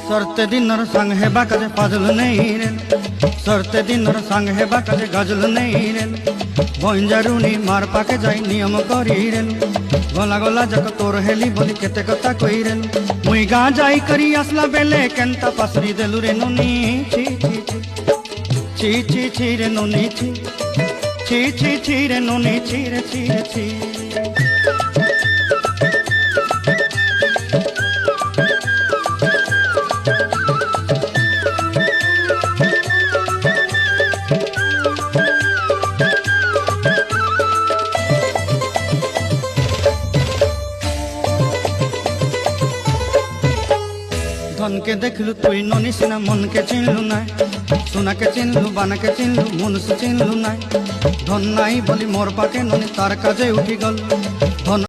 सरते दिनर संग हेबा काजे फाजल नहीं रे, सरते दिनर संग हेबा काजे गजल नहीं रे। बंजारुनी मार पाके जाई नियम करी रे, गला गला जक तोर हेली बोली केते कथा कई रे। मुई गा जाई करी असला बेले केंता पासरी देलु रे नोनी छी छी छी छी छी रे नोनी छी छी छी छी रे नोनी छी रे छी रे छी। धन के देखलु तुई ननी सिना मन के चिन्हलु नाय, सोना के चिन्हलु बाना के चिन्हलु मुनुष चिन्हलु नाय। धन नाई बोली मोर पाके ननी तार काजे उठी गल। धन